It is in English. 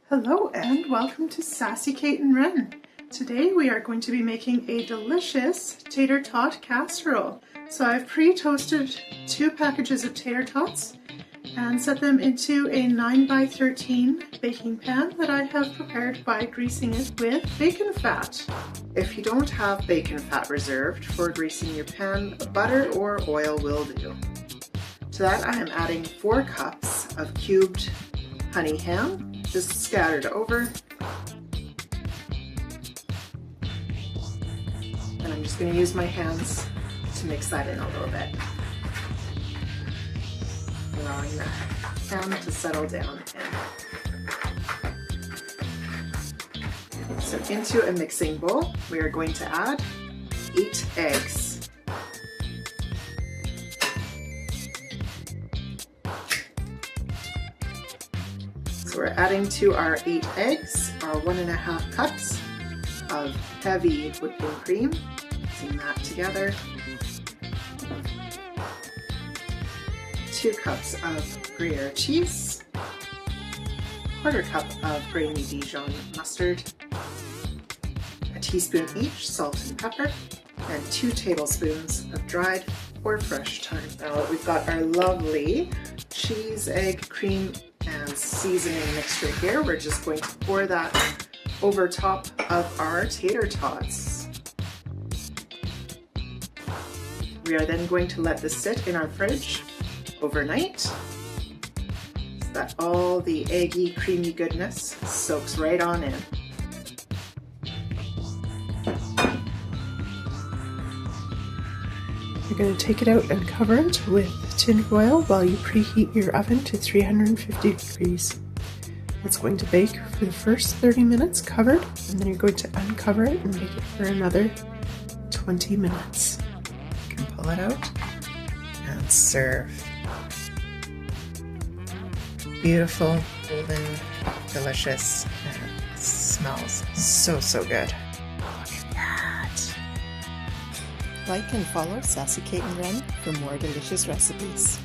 Hello and welcome to Sassy Kate and Ren. Today we are going to be making a delicious tater tot casserole. So I've pre-toasted 2 packages of tater tots and set them into a 9x13 baking pan that I have prepared by greasing it with bacon fat. If you don't have bacon fat reserved for greasing your pan, butter or oil will do. To that I am adding 4 cups of cubed honey ham, just scattered over. And I'm just going to use my hands to mix that in a little bit, allowing the ham to settle down in. So into a mixing bowl, we are going to add 8 eggs. So we're adding to our 8 eggs our 1.5 cups of heavy whipping cream, mixing that together, 2 cups of Gruyere cheese, 1/4 cup of grainy Dijon mustard, a teaspoon each salt and pepper, and 2 tablespoons of dried or fresh thyme. Now we've got our lovely cheese, egg, cream, and seasoning mixture here. We're just going to pour that over top of our tater tots. We are then going to let this sit in our fridge overnight so that all the eggy, creamy goodness soaks right on in. You're going to take it out and cover it with tin foil while you preheat your oven to 350 degrees. It's going to bake for the first 30 minutes covered, and then you're going to uncover it and bake it for another 20 minutes. You can pull it out and serve. Beautiful, golden, delicious, and it smells so good. Like and follow Sassy Kate and Ren for more delicious recipes.